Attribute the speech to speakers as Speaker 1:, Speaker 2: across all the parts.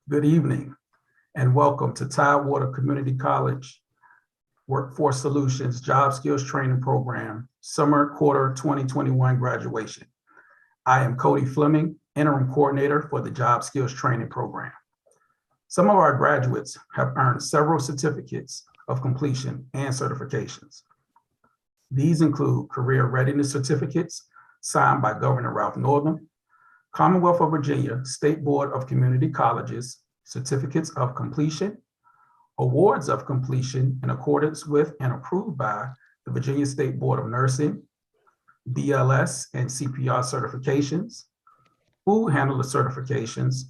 Speaker 1: Good evening, and welcome to Tidewater Community College Workforce Solutions Job Skills Training Program, Summer Quarter 2021 graduation. I am Cody Fleming, Interim Coordinator for the Job Skills Training Program. Some of our graduates have earned several certificates of completion and certifications. These include Career Readiness Certificates signed by Governor Ralph Northam, Commonwealth of Virginia State Board of Community Colleges, certificates of completion, awards of completion in accordance with and approved by the Virginia State Board of Nursing, BLS and CPR certifications, food handler certifications,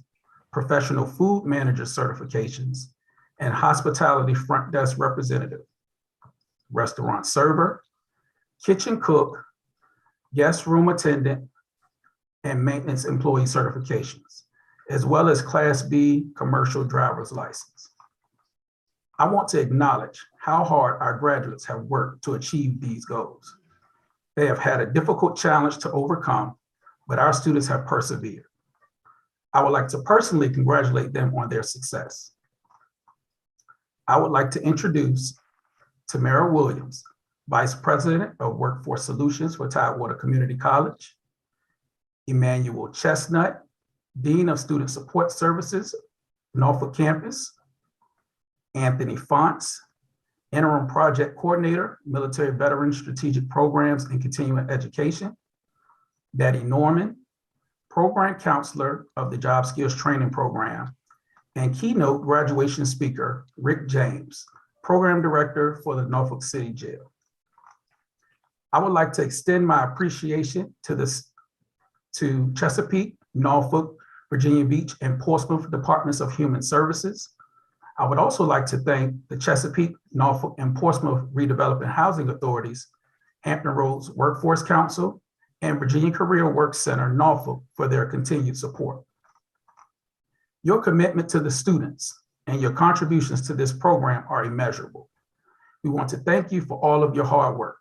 Speaker 1: professional food manager certifications, and hospitality front desk representative, restaurant server, kitchen cook, guest room attendant, and maintenance employee certifications, as well as Class B commercial driver's license. I want to acknowledge how hard our graduates have worked to achieve these goals. They have had a difficult challenge to overcome, but our students have persevered. I would like to personally congratulate them on their success. I would like to introduce Shameka Williams, Vice President of Workforce Solutions for Tidewater Community College, Emmanuel Chestnut, Dean of Student Support Services, Norfolk Campus, Anthony Fonts, Interim Project Coordinator, Military Veteran Strategic Programs and Continuing Education, Daddy Norman, Program Counselor of the Job Skills Training Program, and keynote graduation speaker, Rick James, Program Director for the Norfolk City Jail. I would like to extend my appreciation to Chesapeake, Norfolk, Virginia Beach, and Portsmouth Departments of Human Services. I would also like to thank the Chesapeake, Norfolk, and Portsmouth Redevelopment Housing Authorities, Hampton Roads Workforce Council, and Virginia Career Work Center, Norfolk, for their continued support. Your commitment to the students and your contributions to this program are immeasurable. We want to thank you for all of your hard work.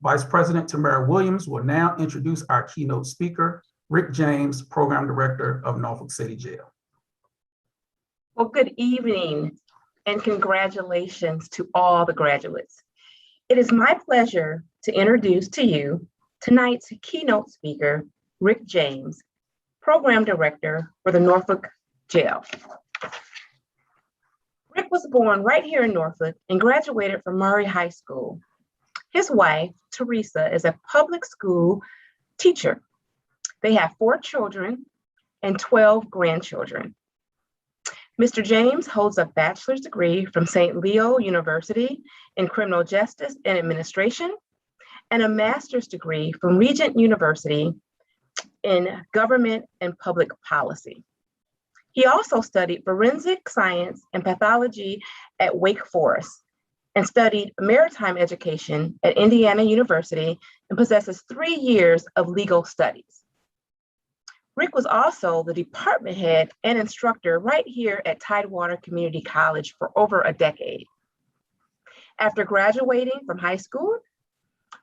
Speaker 1: Vice President Shameka Williams will now introduce our keynote speaker, Rick James, Program Director of Norfolk City Jail.
Speaker 2: Well, good evening and congratulations to all the graduates. It is my pleasure to introduce to you tonight's keynote speaker, Rick James, Program Director for the Norfolk Jail. Rick was born right here in Norfolk and graduated from Murray High School. His wife, Teresa, is a public school teacher. They have 4 children and 12 grandchildren. Mr. James holds a bachelor's degree from St. Leo University in Criminal Justice and Administration and a master's degree from Regent University in Government and Public Policy. He also studied forensic science and pathology at Wake Forest and studied maritime education at Indiana University and possesses 3 years of legal studies. Rick was also the department head and instructor right here at Tidewater Community College for over a decade. After graduating from high school,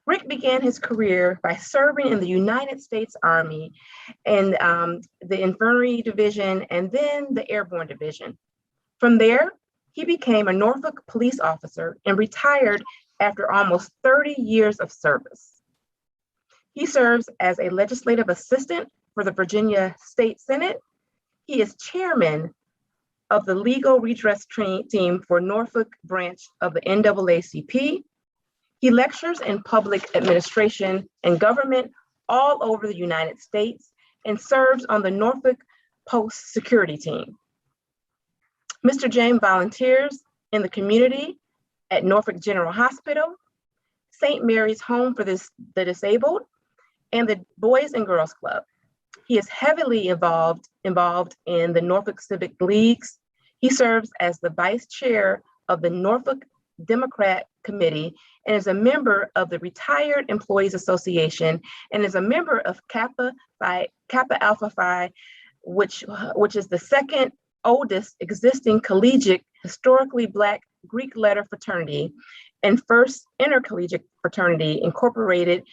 Speaker 2: Rick began his career by serving in the United States Army in the Infantry Division and then the Airborne Division. From there, he became a Norfolk police officer and retired after almost 30 years of service. He serves as a legislative assistant for the Virginia State Senate. He is chairman of the legal redress team for Norfolk branch of the NAACP. He lectures in public administration and government all over the United States and serves on the Norfolk Post security team. Mr. James volunteers in the community at Norfolk General Hospital, St. Mary's Home for the Disabled, and the Boys and Girls Club. He is heavily involved in the Norfolk Civic Leagues. He serves as the vice chair of the Norfolk Democrat Committee and is a member of the Retired Employees Association and is a member of Kappa Alpha Phi, which is the second oldest existing collegiate historically Black Greek letter fraternity and first intercollegiate fraternity incorporated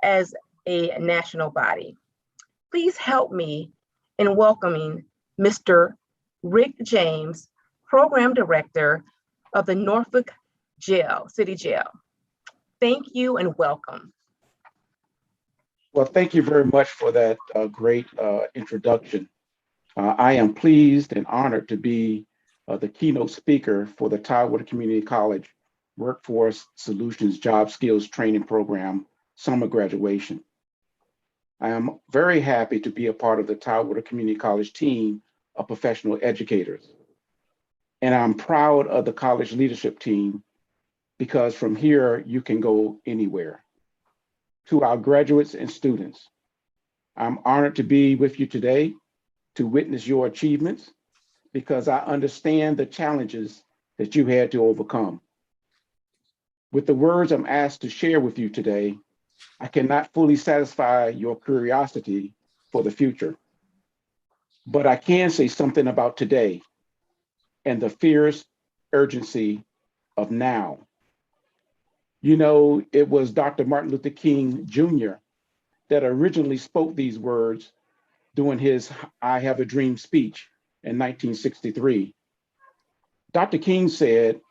Speaker 2: as a national body. Please help me in welcoming Mr. Rick James, Program Director of the Norfolk City Jail. Thank you and welcome.
Speaker 3: Well, thank you very much for that great introduction. I am pleased and honored to be the keynote speaker for the Tidewater Community College Workforce Solutions Job Skills Training Program summer graduation. I am very happy to be a part of the Tidewater Community College team of professional educators. And I'm proud of the college leadership team because from here you can go anywhere. To our graduates and students, I'm honored to be with you today to witness your achievements because I understand the challenges that you had to overcome. With the words I'm asked to share with you today, I cannot fully satisfy your curiosity for the future, but I can say something about today and the fierce urgency of now. You know, it was Dr. Martin Luther King Jr. that originally spoke these words during his I Have a Dream speech in 1963. Dr. King said,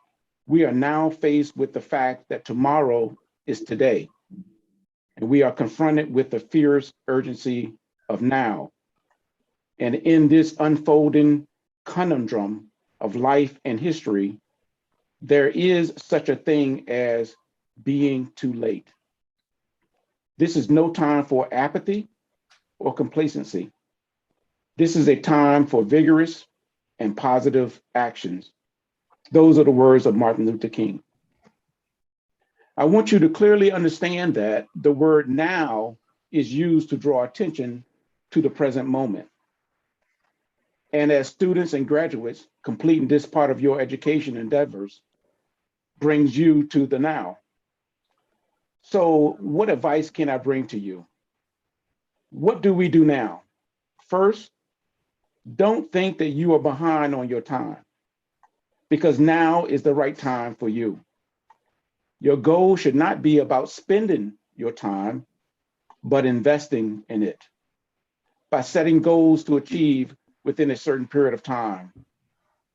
Speaker 3: "We are now faced with the fact that tomorrow is today, and we are confronted with the fierce urgency of now. And in this unfolding conundrum of life and history, there is such a thing as being too late. This is no time for apathy or complacency. This is a time for vigorous and positive actions." Those are the words of Martin Luther King. I want you to clearly understand that the word now is used to draw attention to the present moment. And as students and graduates completing this part of your education endeavors brings you to the now. So what advice can I bring to you? What do we do now? First, don't think that you are behind on your time because now is the right time for you. Your goal should not be about spending your time, but investing in it by setting goals to achieve within a certain period of time,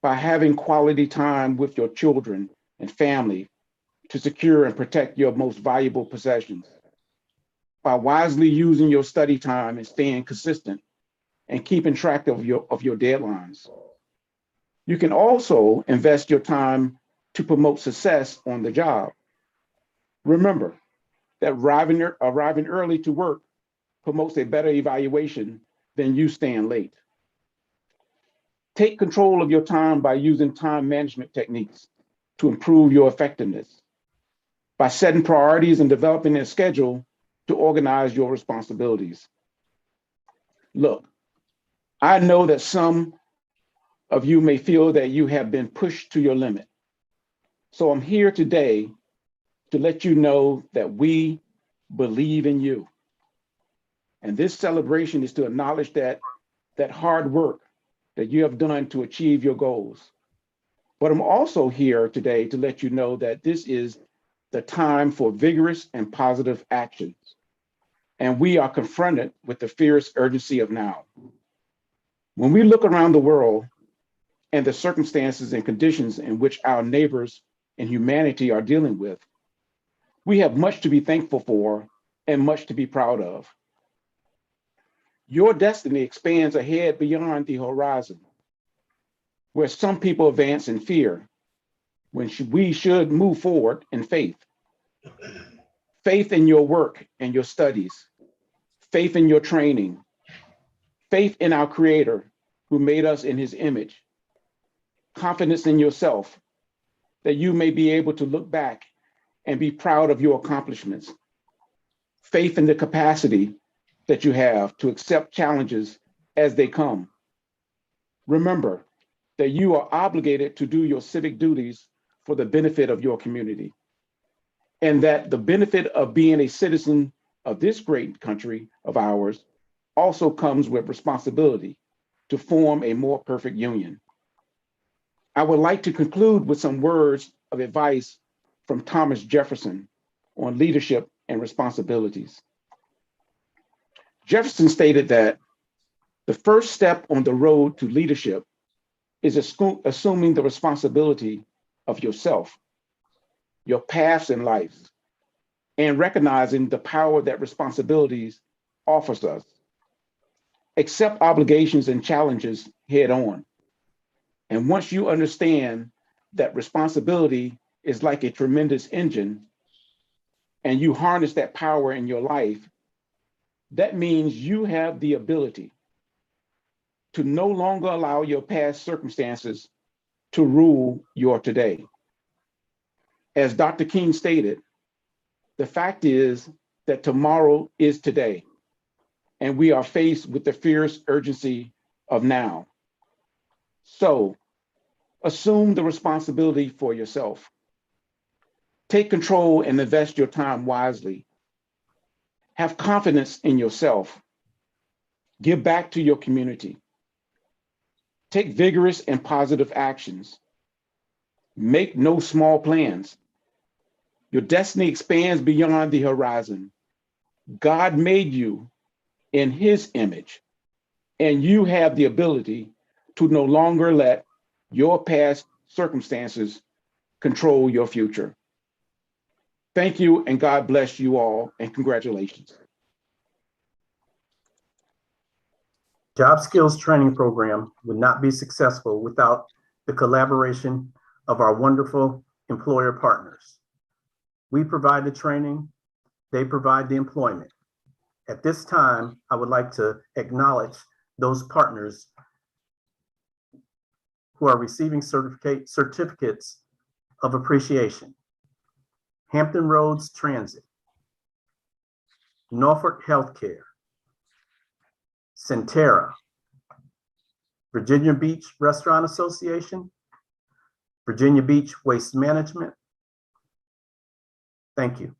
Speaker 3: by having quality time with your children and family to secure and protect your most valuable possessions, by wisely using your study time and staying consistent and keeping track of your deadlines. You can also invest your time to promote success on the job. Remember that arriving early to work promotes a better evaluation than you staying late. Take control of your time by using time management techniques to improve your effectiveness, by setting priorities and developing a schedule to organize your responsibilities. Look, I know that some of you may feel that you have been pushed to your limit. So I'm here today to let you know that we believe in you. And this celebration is to acknowledge that hard work that you have done to achieve your goals. But I'm also here today to let you know that this is the time for vigorous and positive actions. And we are confronted with the fierce urgency of now. When we look around the world and the circumstances and conditions in which our neighbors and humanity are dealing with, we have much to be thankful for and much to be proud of. Your destiny expands ahead beyond the horizon, where some people advance in fear, when we should move forward in faith. Faith in your work and your studies, faith in your training, faith in our Creator who made us in His image, confidence in yourself that you may be able to look back and be proud of your accomplishments, faith in the capacity that you have to accept challenges as they come. Remember that you are obligated to do your civic duties for the benefit of your community, and that the benefit of being a citizen of this great country of ours also comes with responsibility to form a more perfect union. I would like to conclude with some words of advice from Thomas Jefferson on leadership and responsibilities. Jefferson stated that the first step on the road to leadership is assuming the responsibility of yourself, your paths in life, and recognizing the power that responsibilities offers us. Accept obligations and challenges head on. And once you understand that responsibility is like a tremendous engine, and you harness that power in your life, that means you have the ability to no longer allow your past circumstances to rule your today. As Dr. King stated, the fact is that tomorrow is today, and we are faced with the fierce urgency of now. So, assume the responsibility for yourself. Take control and invest your time wisely. Have confidence in yourself. Give back to your community. Take vigorous and positive actions. Make no small plans. Your destiny expands beyond the horizon. God made you in his image, and you have the ability to no longer let your past circumstances control your future. Thank you, and God bless you all, and congratulations.
Speaker 4: Job skills training program would not be successful without the collaboration of our wonderful employer partners. We provide the training, they provide the employment. At this time, I would like to acknowledge those partners who are receiving certificates of appreciation. Hampton Roads Transit, Norfolk Healthcare, Centera, Virginia Beach Restaurant Association, Virginia Beach Waste Management. Thank you.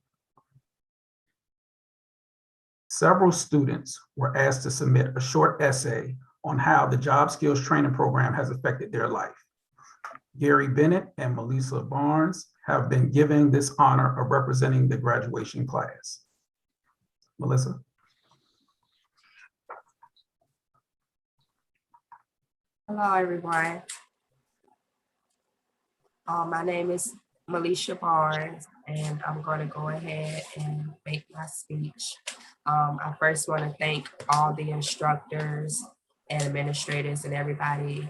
Speaker 1: Several students were asked to submit a short essay on how the Job Skills Training Program has affected their life. Gary Bennett and Melissa Barnes have been given this honor of representing the graduation class. Melissa.
Speaker 5: Hello, everyone. My name is Melissa Barnes, and I'm going to go ahead and make my speech. I first want to thank all the instructors and administrators and everybody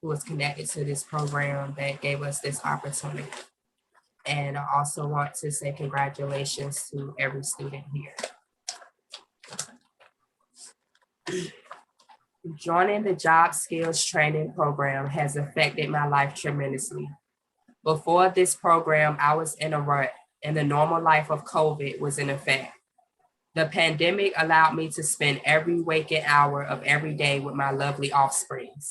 Speaker 5: who was connected to this program that gave us this opportunity. And I also want to say congratulations to every student here. Joining the Job Skills Training Program has affected my life tremendously. Before this program, I was in a rut, and the normal life of COVID was in effect. The pandemic allowed me to spend every waking hour of every day with my lovely offsprings.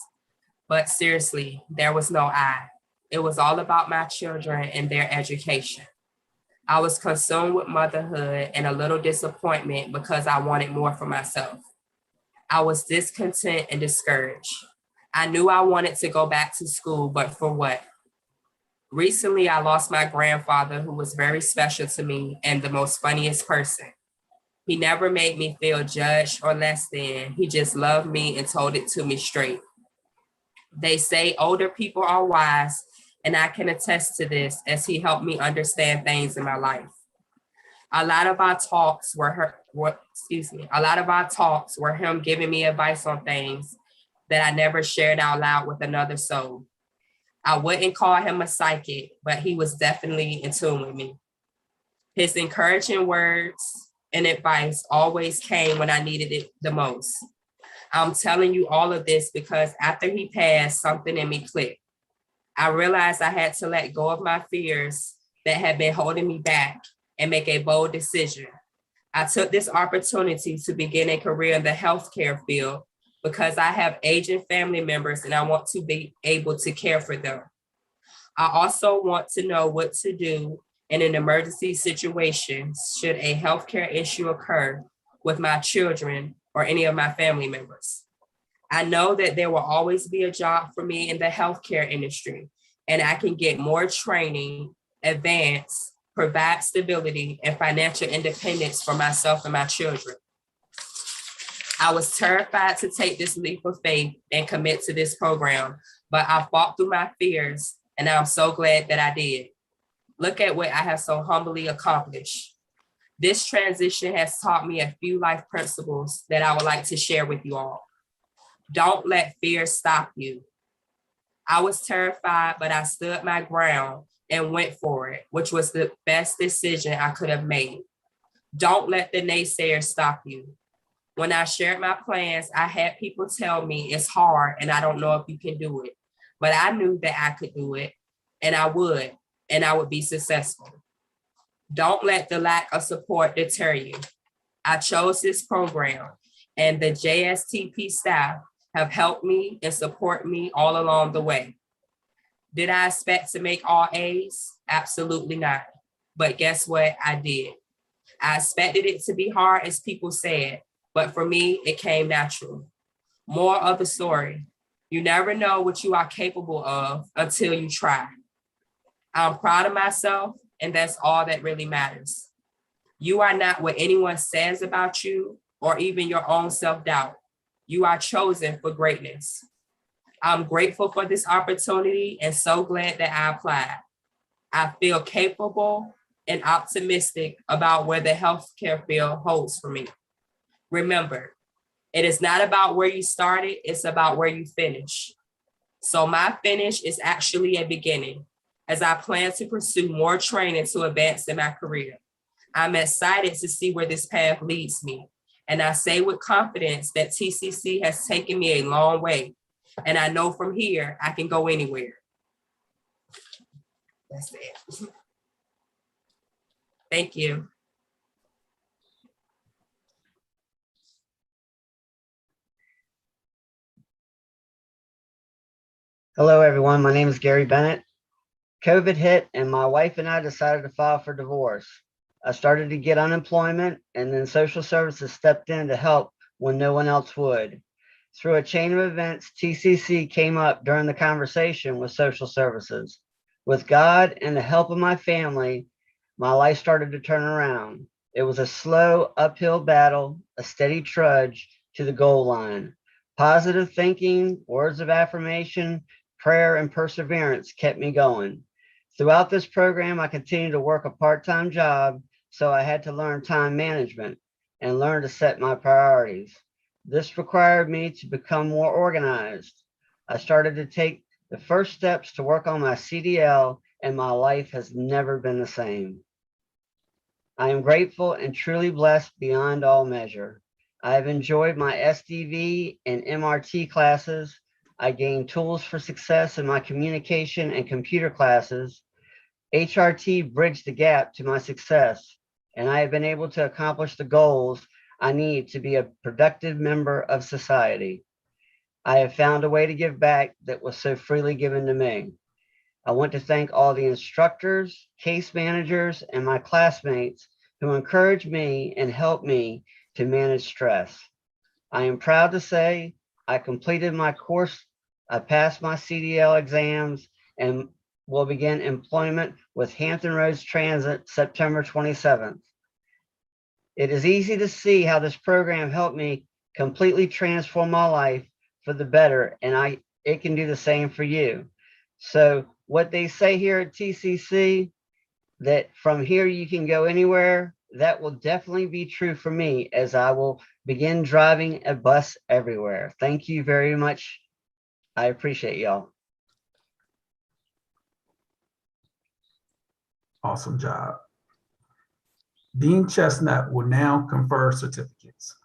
Speaker 5: But seriously, there was no I. It was all about my children and their education. I was consumed with motherhood and a little disappointment because I wanted more for myself. I was discontent and discouraged. I knew I wanted to go back to school, but for what? Recently, I lost my grandfather, who was very special to me and the most funniest person. He never made me feel judged or less than. He just loved me and told it to me straight. They say older people are wise, and I can attest to this as he helped me understand things in my life. A lot of our talks were him giving me advice on things that I never shared out loud with another soul. I wouldn't call him a psychic, but he was definitely in tune with me. His encouraging words and advice always came when I needed it the most. I'm telling you all of this because after he passed, something in me clicked. I realized I had to let go of my fears that had been holding me back and make a bold decision. I took this opportunity to begin a career in the healthcare field because I have aging family members and I want to be able to care for them. I also want to know what to do in an emergency situation should a healthcare issue occur with my children or any of my family members. I know that there will always be a job for me in the healthcare industry, and I can get more training, advance, provide stability and financial independence for myself and my children. I was terrified to take this leap of faith and commit to this program, but I fought through my fears, and I'm so glad that I did. Look at what I have so humbly accomplished. This transition has taught me a few life principles that I would like to share with you all. Don't let fear stop you. I was terrified, but I stood my ground and went for it, which was the best decision I could have made. Don't let the naysayers stop you. When I shared my plans, I had people tell me it's hard and I don't know if you can do it, but I knew that I could do it and I would be successful. Don't let the lack of support deter you. I chose this program and the JSTP staff have helped me and support me all along the way. Did I expect to make all A's? Absolutely not. But guess what? I did. I expected it to be hard, as people said, but for me, it came natural. More of the story. You never know what you are capable of until you try. I'm proud of myself, and that's all that really matters. You are not what anyone says about you or even your own self-doubt. You are chosen for greatness. I'm grateful for this opportunity and so glad that I applied. I feel capable and optimistic about where the healthcare field holds for me. Remember, it is not about where you started, it's about where you finish. So my finish is actually a beginning as I plan to pursue more training to advance in my career. I'm excited to see where this path leads me. And I say with confidence that TCC has taken me a long way. And I know from here, I can go anywhere. That's it. Thank you.
Speaker 6: Hello, everyone. My name is Gary Bennett. COVID hit and my wife and I decided to file for divorce. I started to get unemployment and then social services stepped in to help when no one else would. Through a chain of events, TCC came up during the conversation with social services. With God and the help of my family, my life started to turn around. It was a slow uphill battle, a steady trudge to the goal line. Positive thinking, words of affirmation, prayer, and perseverance kept me going. Throughout this program, I continued to work a part-time job, so I had to learn time management and learn to set my priorities. This required me to become more organized. I started to take the first steps to work on my CDL, and my life has never been the same. I am grateful and truly blessed beyond all measure. I have enjoyed my SDV and MRT classes. I gained tools for success in my communication and computer classes. HRT bridged the gap to my success, and I have been able to accomplish the goals I need to be a productive member of society. I have found a way to give back that was so freely given to me. I want to thank all the instructors, case managers, and my classmates who encouraged me and helped me to manage stress. I am proud to say I completed my course, I passed my CDL exams, and will begin employment with Hampton Roads Transit September 27th. It is easy to see how this program helped me completely transform my life for the better, and it can do the same for you. So what they say here at TCC, that from here you can go anywhere, that will definitely be true for me as I will begin driving a bus everywhere. Thank you very much. I appreciate y'all.
Speaker 1: Awesome job. Dean Chestnut will now confer certificates.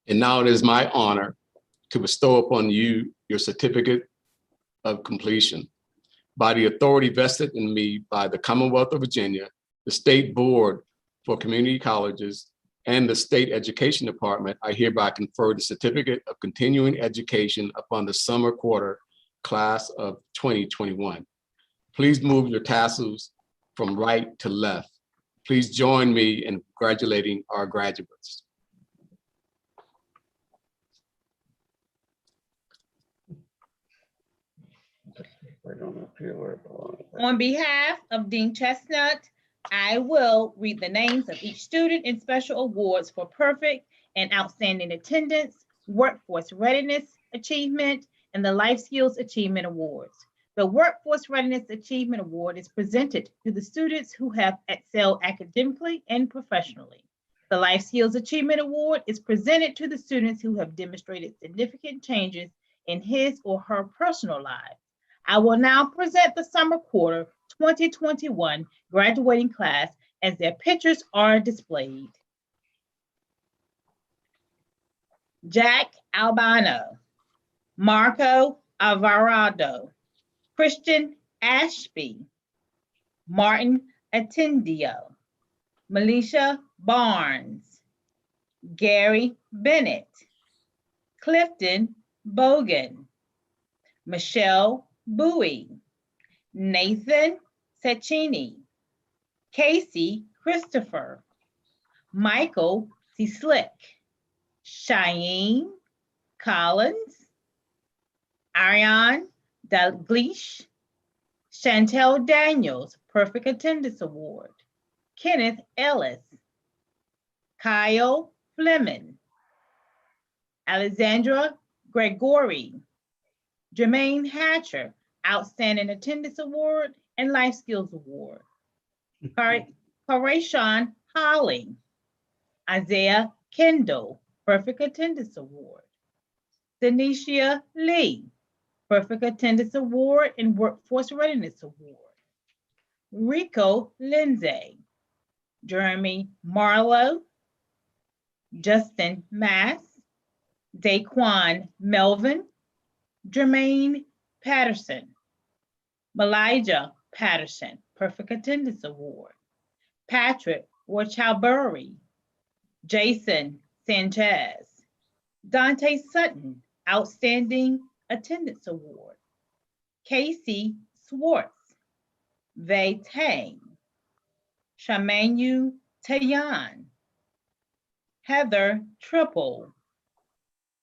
Speaker 7: And now it is my honor to bestow upon you your certificate of completion. By the authority vested in me by the Commonwealth of Virginia, the State Board for Community Colleges, and the State Education Department, I hereby confer the Certificate of Continuing Education upon the summer quarter class of 2021. Please move your tassels from right to left. Please join me in congratulating our graduates.
Speaker 8: On behalf of Dean Chestnut, I will read the names of each student in special awards for perfect and outstanding attendance, workforce readiness achievement, and the Life Skills Achievement Awards. The Workforce Readiness Achievement Award is presented to the students who have excelled academically and professionally. The Life Skills Achievement Award is presented to the students who have demonstrated significant changes in his or her personal lives. I will now present the summer quarter 2021 graduating class as their pictures are displayed. Jack Albano, Marco Alvarado, Christian Ashby, Martin Atendio, Melisha Barnes, Gary Bennett, Clifton Bogan, Michelle Bowie, Nathan Cecchini, Casey Christopher, Michael C. Slick, Cheyenne Collins, Ariane Dalglish, Chantel Daniels, Perfect Attendance Award, Kenneth Ellis, Kyle Fleming, Alexandra Gregory, Jermaine Hatcher, Outstanding Attendance Award and Life Skills Award, Corashon Holly, Isaiah Kendall, Perfect Attendance Award, Denisha Lee, Perfect Attendance Award and Workforce Readiness Award, Rico Lindsay, Jeremy Marlowe, Justin Mass, Daquan Melvin, Jermaine Patterson, Malijah Patterson, Perfect Attendance Award, Patrick Warchowbury, Jason Sanchez, Dante Sutton, Outstanding Attendance Award, Casey Swartz, Vei Tang, Shamanu Tayan, Heather Tripple,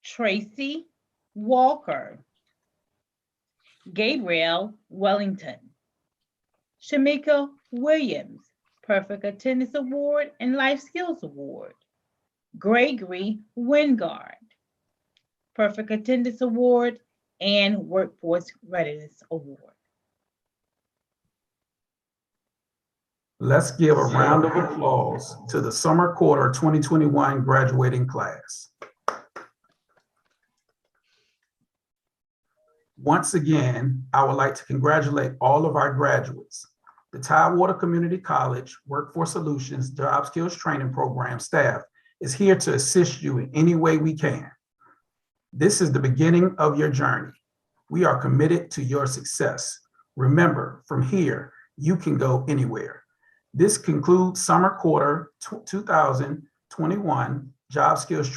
Speaker 8: Tracey Walker, Gabriel Wellington, Shameka Williams, Perfect Attendance Award and Life Skills Award, Gregory Wingard, Perfect Attendance Award and Workforce Readiness Award.
Speaker 1: Let's give a round of applause to the summer quarter 2021 graduating class. Once again, I would like to congratulate all of our graduates. The Tidewater Community College Workforce Solutions Job Skills Training Program staff is here to assist you in any way we can. This is the beginning of your journey. We are committed to your success. Remember, from here, you can go anywhere. This concludes summer quarter 2021 job skills